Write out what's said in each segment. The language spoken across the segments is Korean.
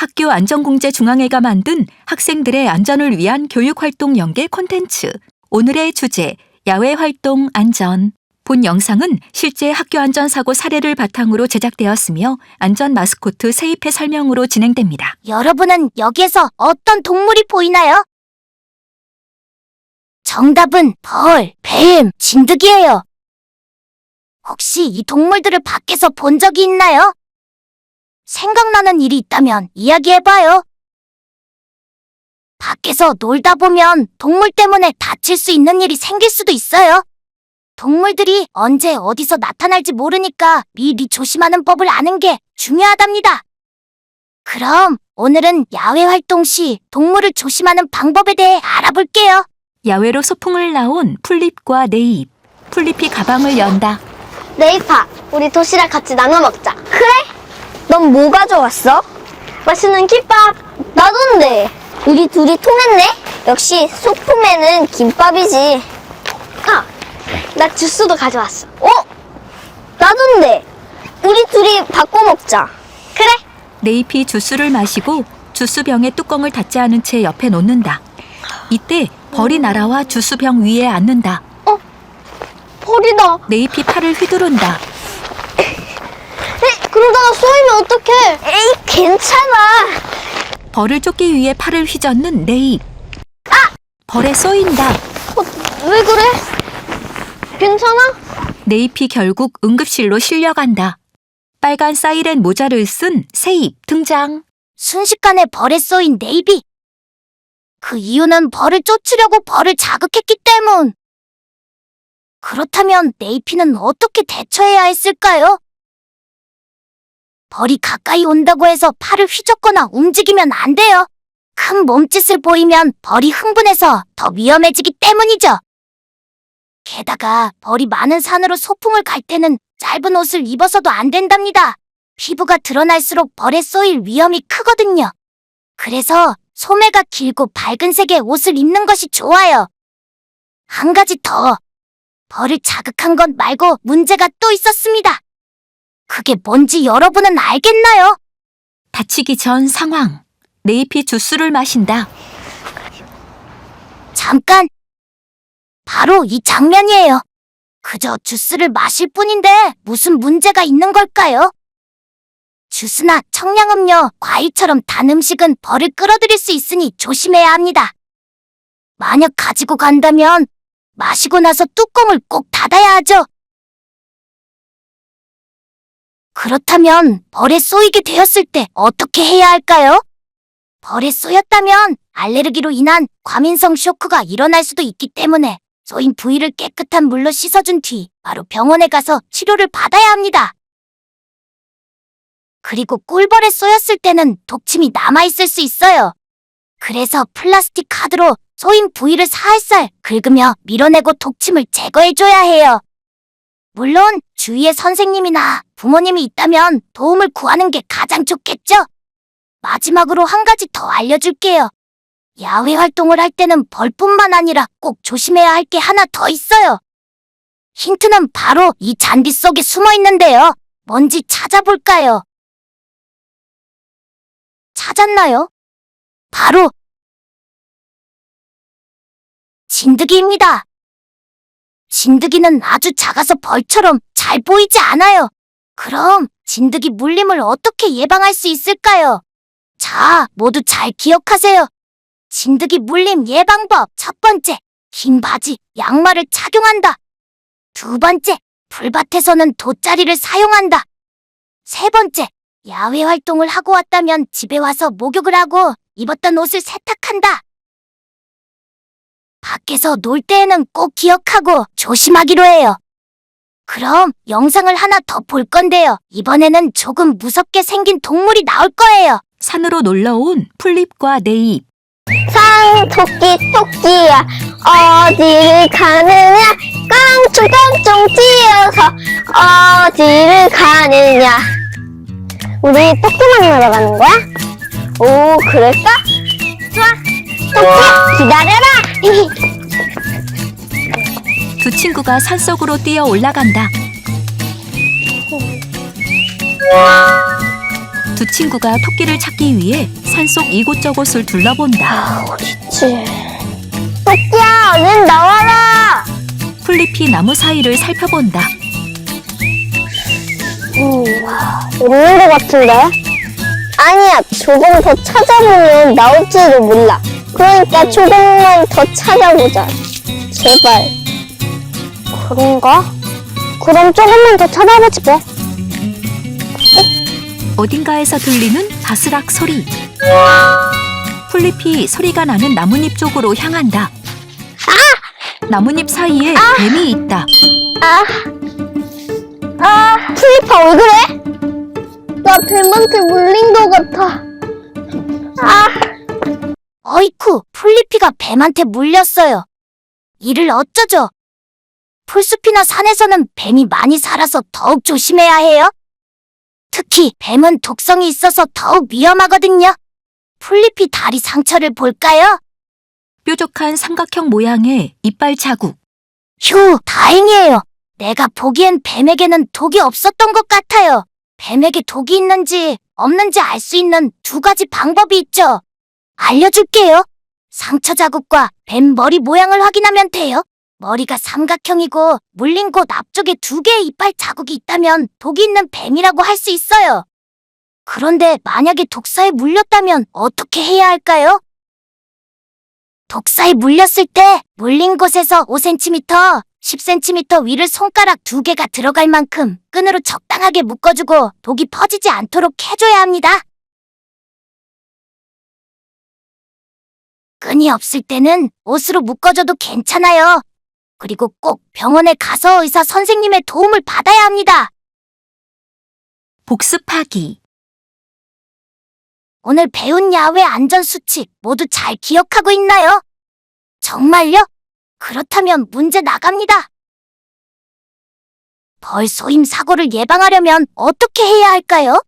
학교 안전공제중앙회가 만든 학생들의 안전을 위한 교육활동 연계 콘텐츠. 오늘의 주제, 야외활동 안전. 본 영상은 실제 학교 안전사고 사례를 바탕으로 제작되었으며 안전 마스코트 세입회 설명으로 진행됩니다. 여러분은 여기에서 어떤 동물이 보이나요? 정답은 벌, 뱀, 진드기예요. 혹시 이 동물들을 밖에서 본 적이 있나요? 생각나는 일이 있다면 이야기해봐요. 밖에서 놀다 보면 동물 때문에 다칠 수 있는 일이 생길 수도 있어요. 동물들이 언제 어디서 나타날지 모르니까 미리 조심하는 법을 아는 게 중요하답니다. 그럼 오늘은 야외 활동 시 동물을 조심하는 방법에 대해 알아볼게요. 야외로 소풍을 나온 풀립과 네잎. 풀립이 가방을 연다. 네이파, 우리 도시락 같이 나눠 먹자. 그래? 넌 뭐 가져왔어? 맛있는 김밥. 나도인데. 우리 둘이 통했네? 역시 소품에는 김밥이지. 아, 나 주스도 가져왔어. 나도인데. 우리 둘이 바꿔 먹자. 그래? 네잎이 주스를 마시고 주스병의 뚜껑을 닫지 않은 채 옆에 놓는다. 이때 벌이 날아와 주스병 위에 앉는다. 벌이다. 네잎이 팔을 휘두른다. 그러다가 쏘이면 어떡해? 에이, 괜찮아. 벌을 쫓기 위해 팔을 휘젓는 네잎. 벌에 쏘인다. 왜 그래? 괜찮아? 네잎이 결국 응급실로 실려간다. 빨간 사이렌 모자를 쓴 새잎 등장. 순식간에 벌에 쏘인 네이비. 그 이유는 벌을 쫓으려고 벌을 자극했기 때문. 그렇다면 네이피는 어떻게 대처해야 했을까요? 벌이 가까이 온다고 해서 팔을 휘젓거나 움직이면 안 돼요. 큰 몸짓을 보이면 벌이 흥분해서 더 위험해지기 때문이죠. 게다가 벌이 많은 산으로 소풍을 갈 때는 짧은 옷을 입어서도 안 된답니다. 피부가 드러날수록 벌에 쏘일 위험이 크거든요. 그래서 소매가 길고 밝은 색의 옷을 입는 것이 좋아요. 한 가지 더. 벌을 자극한 것 말고 문제가 또 있었습니다. 그게 뭔지 여러분은 알겠나요? 다치기 전 상황. 네잎이 주스를 마신다. 잠깐! 바로 이 장면이에요. 그저 주스를 마실 뿐인데 무슨 문제가 있는 걸까요? 주스나 청량음료, 과일처럼 단 음식은 벌을 끌어들일 수 있으니 조심해야 합니다. 만약 가지고 간다면 마시고 나서 뚜껑을 꼭 닫아야 하죠. 그렇다면 벌에 쏘이게 되었을 때 어떻게 해야 할까요? 벌에 쏘였다면 알레르기로 인한 과민성 쇼크가 일어날 수도 있기 때문에 쏘인 부위를 깨끗한 물로 씻어준 뒤 바로 병원에 가서 치료를 받아야 합니다. 그리고 꿀벌에 쏘였을 때는 독침이 남아있을 수 있어요. 그래서 플라스틱 카드로 쏘인 부위를 살살 긁으며 밀어내고 독침을 제거해줘야 해요. 물론 주위에 선생님이나 부모님이 있다면 도움을 구하는 게 가장 좋겠죠? 마지막으로 한 가지 더 알려줄게요. 야외 활동을 할 때는 벌뿐만 아니라 꼭 조심해야 할 게 하나 더 있어요. 힌트는 바로 이 잔디 속에 숨어 있는데요. 뭔지 찾아볼까요? 찾았나요? 바로 진드기입니다. 진드기는 아주 작아서 벌처럼 잘 보이지 않아요. 그럼 진드기 물림을 어떻게 예방할 수 있을까요? 자, 모두 잘 기억하세요. 진드기 물림 예방법. 첫 번째, 긴 바지, 양말을 착용한다. 두 번째, 풀밭에서는 돗자리를 사용한다. 세 번째, 야외 활동을 하고 왔다면 집에 와서 목욕을 하고 입었던 옷을 세탁한다. 밖에서 놀 때에는 꼭 기억하고 조심하기로 해요. 그럼 영상을 하나 더 볼 건데요. 이번에는 조금 무섭게 생긴 동물이 나올 거예요. 산으로 놀러온 풀립과 네잎. 토끼 토끼야 어디를 가느냐 깡총깡총 뛰어서 어디를 가느냐. 우리 토끼 만나러 가는 거야? 오, 그럴까? 좋아, 토끼 기다려라. 두 친구가 산속으로 뛰어 올라간다. 두 두 친구가 토끼를 찾기 위해 산속 이곳저곳을 둘러본다. 어딨지? 토끼야, 얼른 나와라! 플리피 나무 사이를 살펴본다. 없는 것 같은데? 아니야, 조금 더 찾아보면 나올지도 몰라. 그러니까 조금만 더 찾아보자. 제발. 그런가? 그럼 조금만 더 찾아보지 뭐. 어딘가에서 들리는 바스락 소리. 플리피 소리가 나는 나뭇잎 쪽으로 향한다. 나뭇잎 사이에 뱀이 있다. 플리파 왜 그래? 나 뱀한테 물린 것 같아. 어이쿠, 플리피가 뱀한테 물렸어요. 이를 어쩌죠? 풀숲이나 산에서는 뱀이 많이 살아서 더욱 조심해야 해요. 특히 뱀은 독성이 있어서 더욱 위험하거든요. 플리피 다리 상처를 볼까요? 뾰족한 삼각형 모양의 이빨 자국. 휴, 다행이에요. 내가 보기엔 뱀에게는 독이 없었던 것 같아요. 뱀에게 독이 있는지 없는지 알 수 있는 두 가지 방법이 있죠. 알려줄게요. 상처 자국과 뱀 머리 모양을 확인하면 돼요. 머리가 삼각형이고 물린 곳 앞쪽에 두 개의 이빨 자국이 있다면 독이 있는 뱀이라고 할 수 있어요. 그런데 만약에 독사에 물렸다면 어떻게 해야 할까요? 독사에 물렸을 때 물린 곳에서 5cm, 10cm 위를 손가락 두 개가 들어갈 만큼 끈으로 적당하게 묶어주고 독이 퍼지지 않도록 해줘야 합니다. 끈이 없을 때는 옷으로 묶어줘도 괜찮아요. 그리고 꼭 병원에 가서 의사 선생님의 도움을 받아야 합니다. 복습하기. 오늘 배운 야외 안전 수칙 모두 잘 기억하고 있나요? 정말요? 그렇다면 문제 나갑니다. 벌 쏘임 사고를 예방하려면 어떻게 해야 할까요?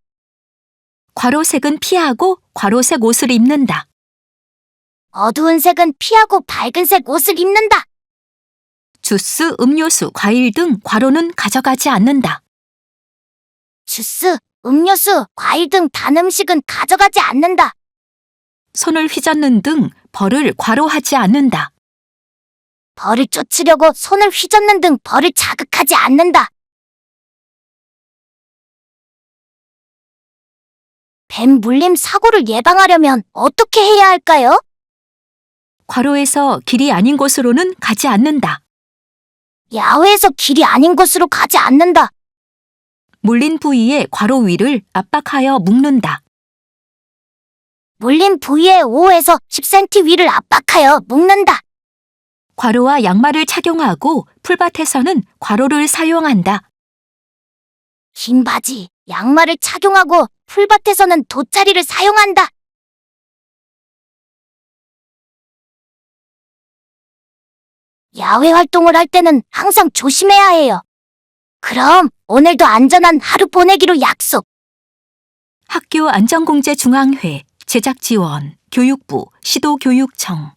괄호색은 피하고 괄호색 옷을 입는다. 어두운 색은 피하고 밝은 색 옷을 입는다. 주스, 음료수, 과일 등 괄호는 가져가지 않는다. 주스, 음료수, 과일 등 단 음식은 가져가지 않는다. 손을 휘젓는 등 벌을 괄호하지 않는다. 벌을 쫓으려고 손을 휘젓는 등 벌을 자극하지 않는다. 뱀 물림 사고를 예방하려면 어떻게 해야 할까요? 괄호에서 길이 아닌 곳으로는 가지 않는다. 야외에서 길이 아닌 곳으로 가지 않는다. 물린 부위에 괄호 위를 압박하여 묶는다. 물린 부위에 5에서 10cm 위를 압박하여 묶는다. 괄호와 양말을 착용하고 풀밭에서는 괄호를 사용한다. 긴 바지, 양말을 착용하고 풀밭에서는 돗자리를 사용한다. 야외 활동을 할 때는 항상 조심해야 해요. 그럼 오늘도 안전한 하루 보내기로 약속. 학교 안전공제 중앙회, 제작 지원, 교육부, 시도교육청.